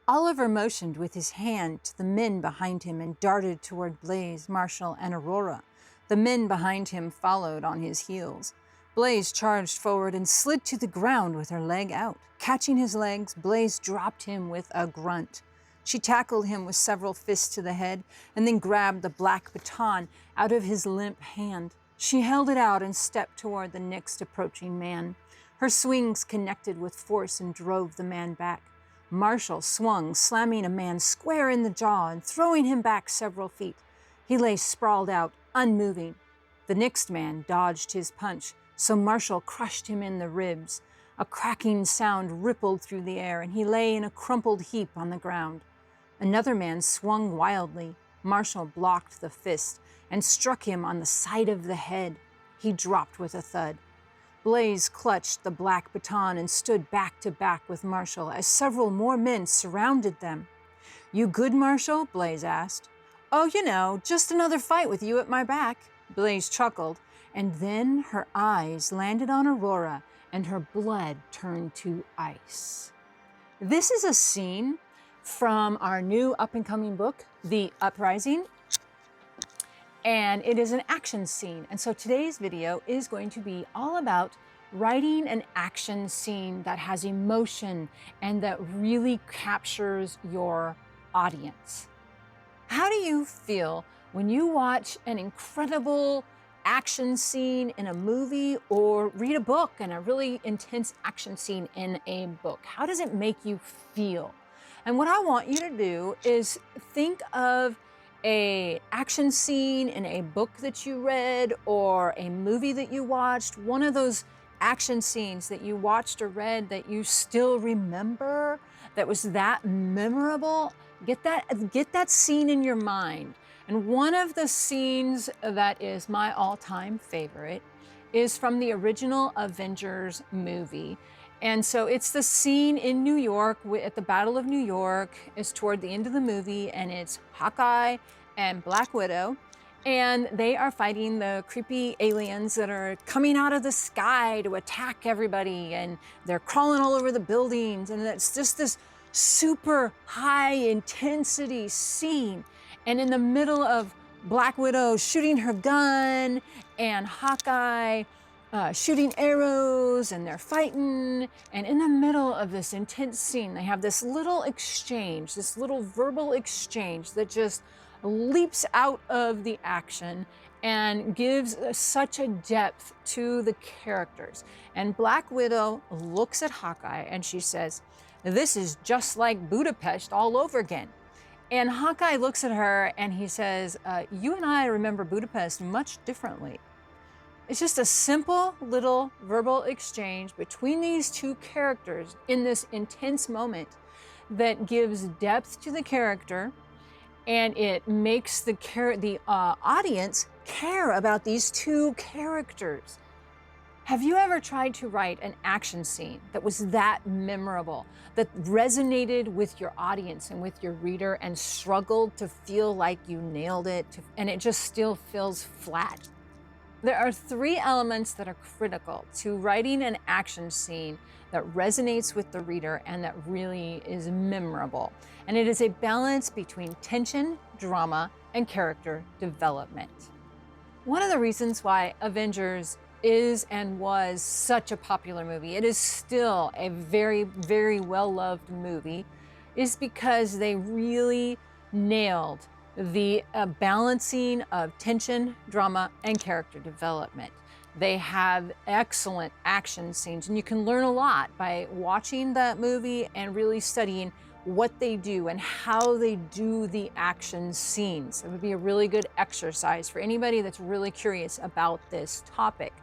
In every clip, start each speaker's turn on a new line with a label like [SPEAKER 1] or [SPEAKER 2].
[SPEAKER 1] Oliver motioned with his hand to the men behind him and darted toward Blaze, Marshall, and Aurora. The men behind him followed on his heels. Blaze charged forward and slid to the ground with her leg out. Catching his legs, Blaze dropped him with a grunt. She tackled him with several fists to the head and then grabbed the black baton out of his limp hand. She held it out and stepped toward the next approaching man. Her swings connected with force and drove the man back. Marshall swung, slamming a man square in the jaw and throwing him back several feet. He lay sprawled out, unmoving. The next man dodged his punch, so Marshall crushed him in the ribs. A cracking sound rippled through the air, and he lay in a crumpled heap on the ground. Another man swung wildly. Marshall blocked the fist and struck him on the side of the head. He dropped with a thud. Blaze clutched the black baton and stood back to back with Marshall as several more men surrounded them. "You good, Marshall?" Blaze asked. "Oh, you know, just another fight with you at my back." Blaze chuckled, and then her eyes landed on Aurora and her blood turned to ice. This is a scene from our new up-and-coming book, The Uprising, and it is an action scene. And so today's video is going to be all about writing an action scene that has emotion and that really captures your audience. How do you feel when you watch an incredible action scene in a movie or read a book and a really intense action scene in a book? How does it make you feel? And what I want you to do is think of an action scene in a book that you read or a movie that you watched, one of those action scenes that you watched or read that you still remember, that was that memorable. Get that scene in your mind. And one of the scenes that is my all-time favorite is from the original Avengers movie. And so it's the scene in New York at the Battle of New York. It's toward the end of the movie, and it's Hawkeye and Black Widow. And they are fighting the creepy aliens that are coming out of the sky to attack everybody. And they're crawling all over the buildings. And it's just this super high intensity scene. And in the middle of Black Widow shooting her gun and Hawkeye shooting arrows, and they're fighting. And in the middle of this intense scene, they have this little exchange, this little verbal exchange that just leaps out of the action and gives such a depth to the characters. And Black Widow looks at Hawkeye and she says, "This is just like Budapest all over again." And Hawkeye looks at her and he says, "You and I remember Budapest much differently." It's just a simple little verbal exchange between these two characters in this intense moment that gives depth to the character, and it makes the audience care about these two characters. Have you ever tried to write an action scene that was that memorable, that resonated with your audience and with your reader, and struggled to feel like you nailed it, and it just still feels flat? There are three elements that are critical to writing an action scene that resonates with the reader and that really is memorable. And it is a balance between tension, drama, and character development. One of the reasons why Avengers is and was such a popular movie, it is still a very, very well-loved movie, is because they really nailed the balancing of tension, drama, and character development. They have excellent action scenes, and you can learn a lot by watching that movie and really studying what they do and how they do the action scenes. It would be a really good exercise for anybody that's really curious about this topic.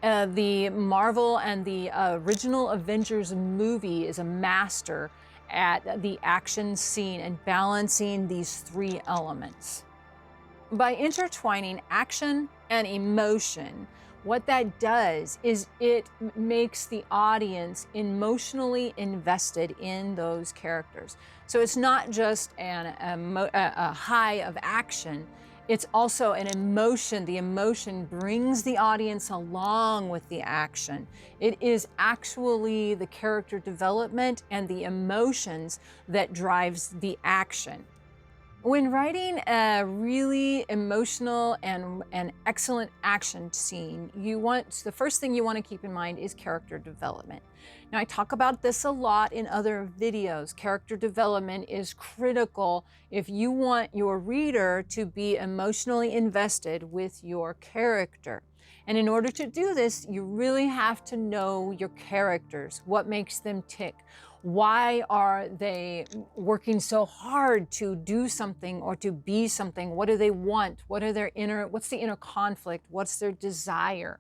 [SPEAKER 1] The Marvel and the original Avengers movie is a master at the action scene and balancing these three elements. By intertwining action and emotion, what that does is it makes the audience emotionally invested in those characters. So it's not just a high of action, It's also an emotion. The emotion brings the audience along with the action. It is actually the character development and the emotions that drives the action. When writing a really emotional and excellent action scene, the first thing you want to keep in mind is character development. Now, I talk about this a lot in other videos. Character development is critical if you want your reader to be emotionally invested with your character. And in order to do this, you really have to know your characters, what makes them tick. Why are they working so hard to do something or to be something? What do they want? What's the inner conflict? What's their desire?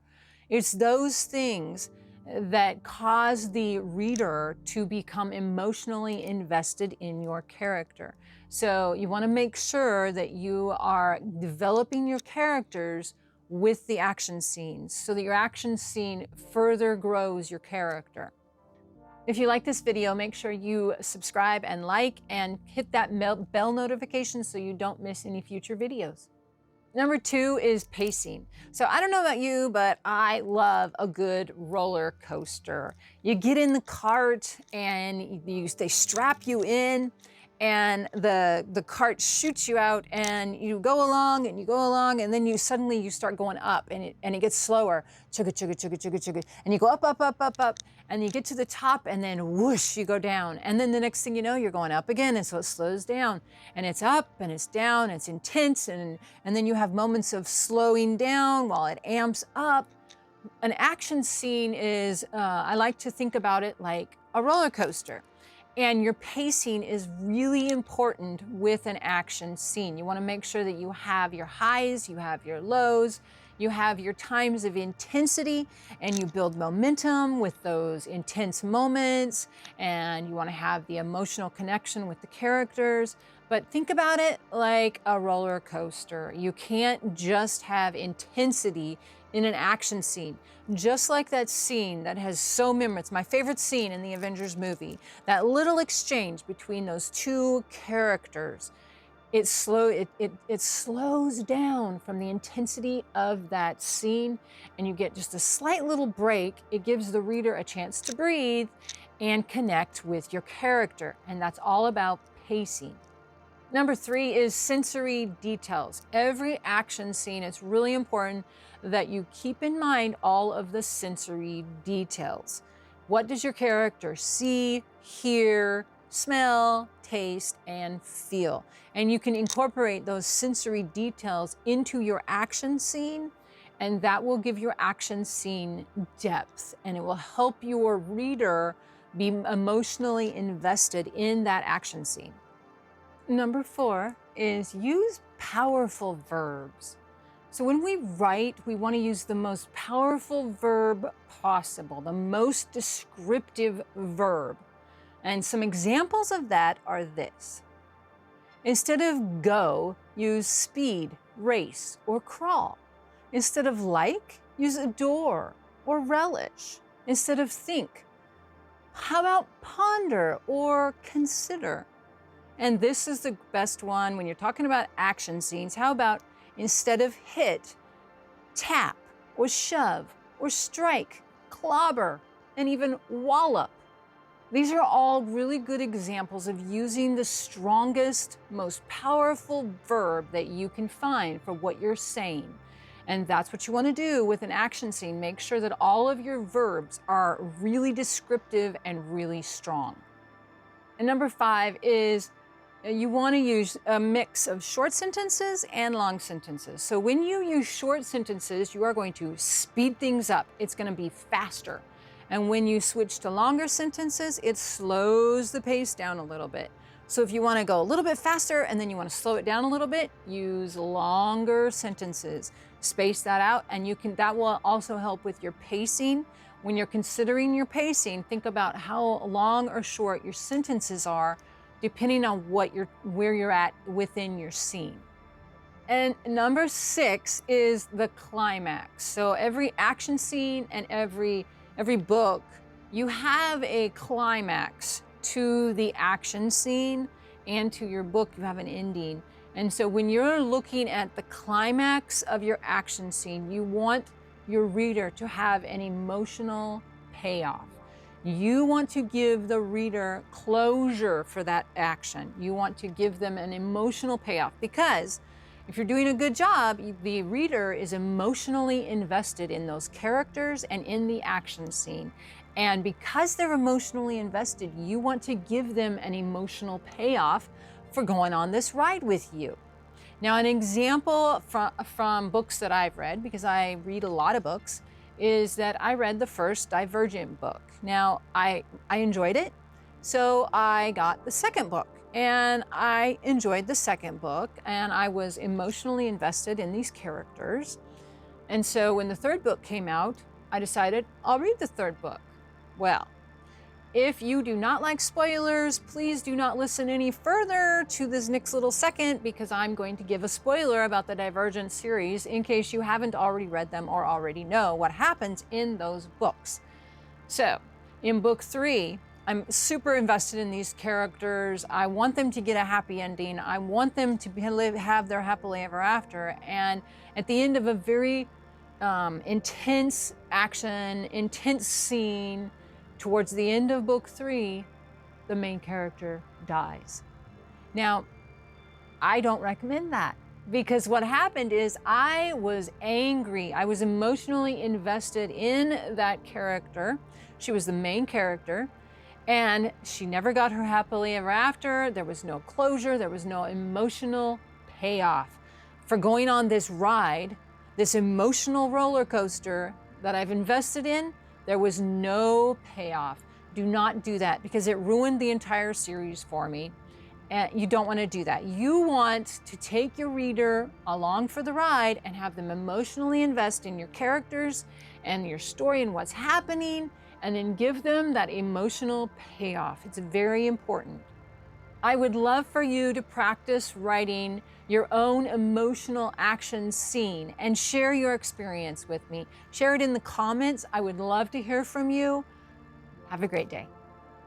[SPEAKER 1] It's those things that cause the reader to become emotionally invested in your character. So you want to make sure that you are developing your characters with the action scenes so that your action scene further grows your character. If you like this video, make sure you subscribe and like and hit that bell notification so you don't miss any future videos. Number 2 is pacing. So I don't know about you, but I love a good roller coaster. You get in the cart and they strap you in, and the cart shoots you out, and you go along and then you start going up, and it gets slower. Chugga, chugga, chugga, chugga, chugga. And you go up, up, up, up, up, and you get to the top, and then whoosh, you go down. And then the next thing you know, you're going up again, and so it slows down. And it's up and it's down, it's intense, and then you have moments of slowing down while it amps up. An action scene is, I like to think about it like a roller coaster. And your pacing is really important with an action scene. You want to make sure that you have your highs, you have your lows, you have your times of intensity, and you build momentum with those intense moments, and you want to have the emotional connection with the characters. But think about it like a roller coaster. You can't just have intensity in an action scene. Just like that scene that has so memorable, it's my favorite scene in the Avengers movie, that little exchange between those two characters. It slows down from the intensity of that scene, and you get just a slight little break. It gives the reader a chance to breathe and connect with your character, and that's all about pacing. Number 3 is sensory details. Every action scene, it's really important that you keep in mind all of the sensory details. What does your character see, hear, smell, taste, and feel? And you can incorporate those sensory details into your action scene, and that will give your action scene depth, and it will help your reader be emotionally invested in that action scene. Number 4 is use powerful verbs. So when we write, we want to use the most powerful verb possible, the most descriptive verb. And some examples of that are this. Instead of go, use speed, race, or crawl. Instead of like, use adore or relish. Instead of think, how about ponder or consider? And this is the best one when you're talking about action scenes. How about instead of hit, tap or shove or strike, clobber, and even wallop? These are all really good examples of using the strongest, most powerful verb that you can find for what you're saying. And that's what you want to do with an action scene. Make sure that all of your verbs are really descriptive and really strong. And number 5 is you want to use a mix of short sentences and long sentences. So when you use short sentences, you are going to speed things up. It's going to be faster. And when you switch to longer sentences, it slows the pace down a little bit. So if you want to go a little bit faster and then you want to slow it down a little bit, use longer sentences. Space that out, and that will also help with your pacing. When you're considering your pacing, think about how long or short your sentences are, depending on where you're at within your scene. And number 6 is the climax. So every action scene and every book, you have a climax to the action scene, and to your book, you have an ending. And so when you're looking at the climax of your action scene, you want your reader to have an emotional payoff. You want to give the reader closure for that action. You want to give them an emotional payoff, because if you're doing a good job, the reader is emotionally invested in those characters and in the action scene. And because they're emotionally invested, you want to give them an emotional payoff for going on this ride with you. Now, an example from books that I've read, because I read a lot of books, is that I read the first Divergent book. Now, I enjoyed it, so I got the second book. And I enjoyed the second book, and I was emotionally invested in these characters. And so when the third book came out, I decided I'll read the third book. Well, if you do not like spoilers, please do not listen any further to this next little second, because I'm going to give a spoiler about the Divergent series in case you haven't already read them or already know what happens in those books. So, in book 3, I'm super invested in these characters. I want them to get a happy ending. I want them to have their happily ever after. And at the end of a very intense action, intense scene, towards the end of book 3, the main character dies. Now, I don't recommend that, because what happened is I was angry. I was emotionally invested in that character. She was the main character, and she never got her happily ever after. There was no closure. There was no emotional payoff for going on this ride, this emotional roller coaster that I've invested in. There was no payoff. Do not do that, because it ruined the entire series for me. And you don't want to do that. You want to take your reader along for the ride and have them emotionally invest in your characters and your story and what's happening, and then give them that emotional payoff. It's very important. I would love for you to practice writing your own emotional action scene and share your experience with me. Share it in the comments. I would love to hear from you. Have a great day.